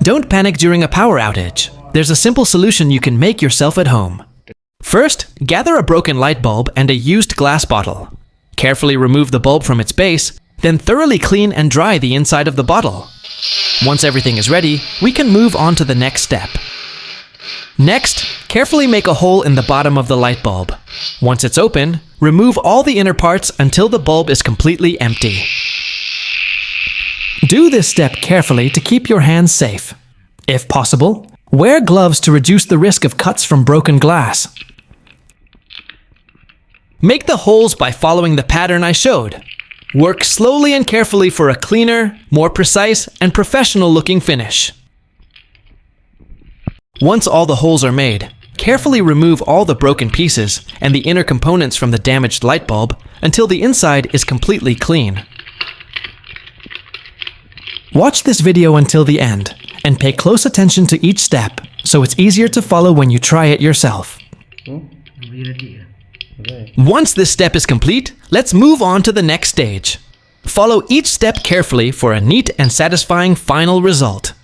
Don't panic during a power outage. There's a simple solution you can make yourself at home. First, gather a broken light bulb and a used glass bottle. Carefully remove the bulb from its base, then thoroughly clean and dry the inside of the bottle. Once everything is ready, we can move on to the next step. Next, carefully make a hole in the bottom of the light bulb. Once it's open, remove all the inner parts until the bulb is completely empty. Do this step carefully to keep your hands safe. If possible, wear gloves to reduce the risk of cuts from broken glass. Make the holes by following the pattern I showed. Work slowly and carefully for a cleaner, more precise, and professional-looking finish. Once all the holes are made, carefully remove all the broken pieces and the inner components from the damaged light bulb until the inside is completely clean. Watch this video until the end and pay close attention to each step so it's easier to follow when you try it yourself. Once this step is complete, let's move on to the next stage. Follow each step carefully for a neat and satisfying final result.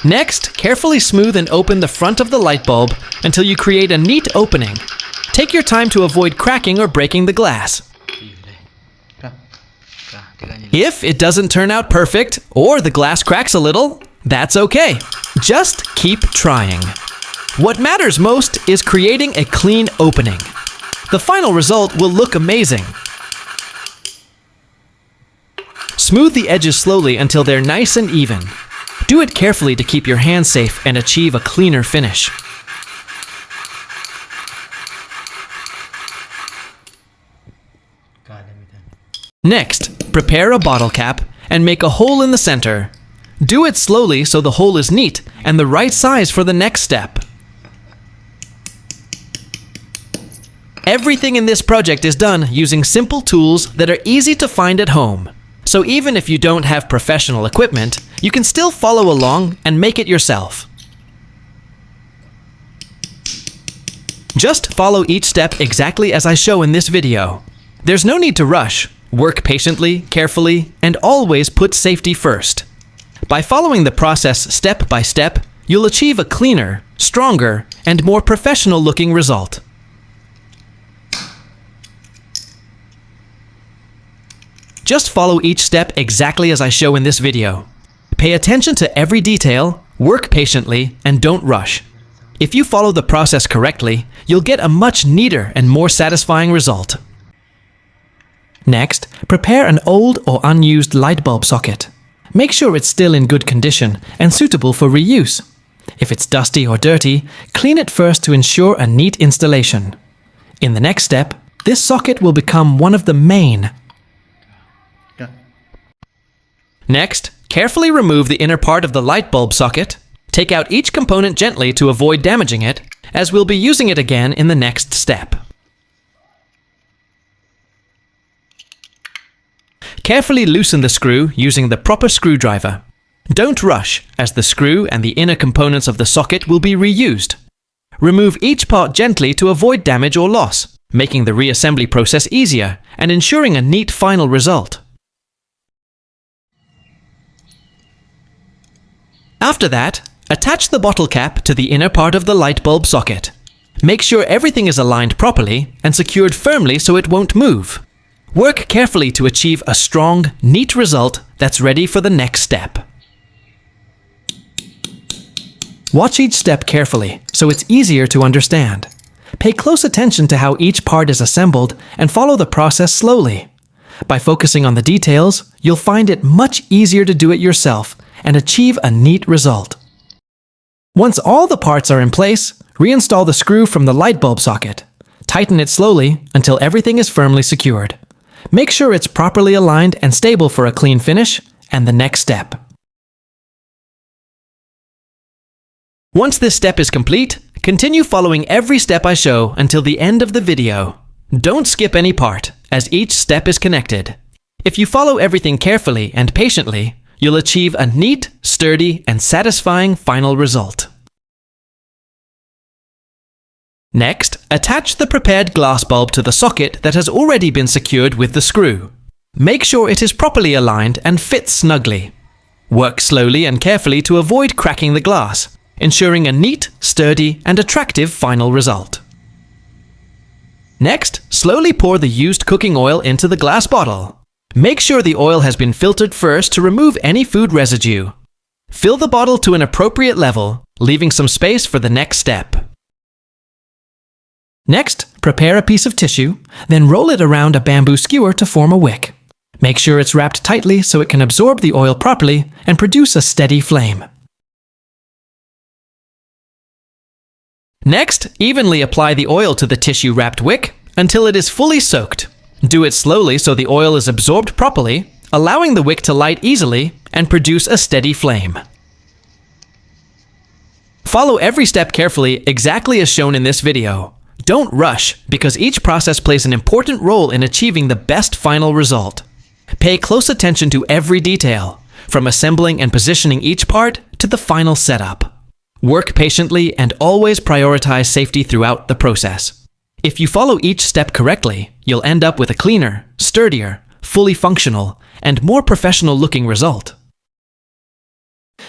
Next, carefully smooth and open the front of the light bulb until you create a neat opening. Take your time to avoid cracking or breaking the glass. If it doesn't turn out perfect or the glass cracks a little, that's okay. Just keep trying. What matters most is creating a clean opening. The final result will look amazing. Smooth the edges slowly until they're nice and even. Do it carefully to keep your hands safe and achieve a cleaner finish. Next, prepare a bottle cap and make a hole in the center. Do it slowly so the hole is neat and the right size for the next step. Everything in this project is done using simple tools that are easy to find at home. So even if you don't have professional equipment, you can still follow along and make it yourself. Just follow each step exactly as I show in this video. There's no need to rush. Work patiently, carefully, and always put safety first. By following the process step by step, you'll achieve a cleaner, stronger, and more professional-looking result. Just follow each step exactly as I show in this video. Pay attention to every detail, work patiently, and don't rush. If you follow the process correctly, you'll get a much neater and more satisfying result. Next, prepare an old or unused light bulb socket. Make sure it's still in good condition and suitable for reuse. If it's dusty or dirty, clean it first to ensure a neat installation. In the next step, this socket will become one of the main. Next, carefully remove the inner part of the light bulb socket. Take out each component gently to avoid damaging it, as we'll be using it again in the next step. Carefully loosen the screw using the proper screwdriver. Don't rush, as the screw and the inner components of the socket will be reused. Remove each part gently to avoid damage or loss, making the reassembly process easier and ensuring a neat final result. After that, attach the bottle cap to the inner part of the light bulb socket. Make sure everything is aligned properly and secured firmly so it won't move. Work carefully to achieve a strong, neat result that's ready for the next step. Watch each step carefully so it's easier to understand. Pay close attention to how each part is assembled and follow the process slowly. By focusing on the details, you'll find it much easier to do it yourself and achieve a neat result. Once all the parts are in place, reinstall the screw from the light bulb socket. Tighten it slowly until everything is firmly secured. Make sure it's properly aligned and stable for a clean finish and the next step. Once this step is complete, continue following every step I show until the end of the video. Don't skip any part, as each step is connected. If you follow everything carefully and patiently, you'll achieve a neat, sturdy, and satisfying final result. Next, attach the prepared glass bulb to the socket that has already been secured with the screw. Make sure it is properly aligned and fits snugly. Work slowly and carefully to avoid cracking the glass, ensuring a neat, sturdy, and attractive final result. Next, slowly pour the used cooking oil into the glass bottle. Make sure the oil has been filtered first to remove any food residue. Fill the bottle to an appropriate level, leaving some space for the next step. Next, prepare a piece of tissue, then roll it around a bamboo skewer to form a wick. Make sure it's wrapped tightly so it can absorb the oil properly and produce a steady flame. Next, evenly apply the oil to the tissue-wrapped wick until it is fully soaked. Do it slowly so the oil is absorbed properly, allowing the wick to light easily and produce a steady flame. Follow every step carefully, exactly as shown in this video. Don't rush, because each process plays an important role in achieving the best final result. Pay close attention to every detail, from assembling and positioning each part to the final setup. Work patiently and always prioritize safety throughout the process. If you follow each step correctly, you'll end up with a cleaner, sturdier, fully functional, and more professional-looking result.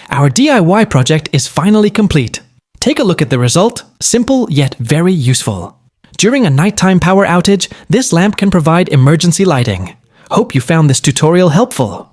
Our DIY project is finally complete. Take a look at the result, simple yet very useful. During a nighttime power outage, this lamp can provide emergency lighting. Hope you found this tutorial helpful.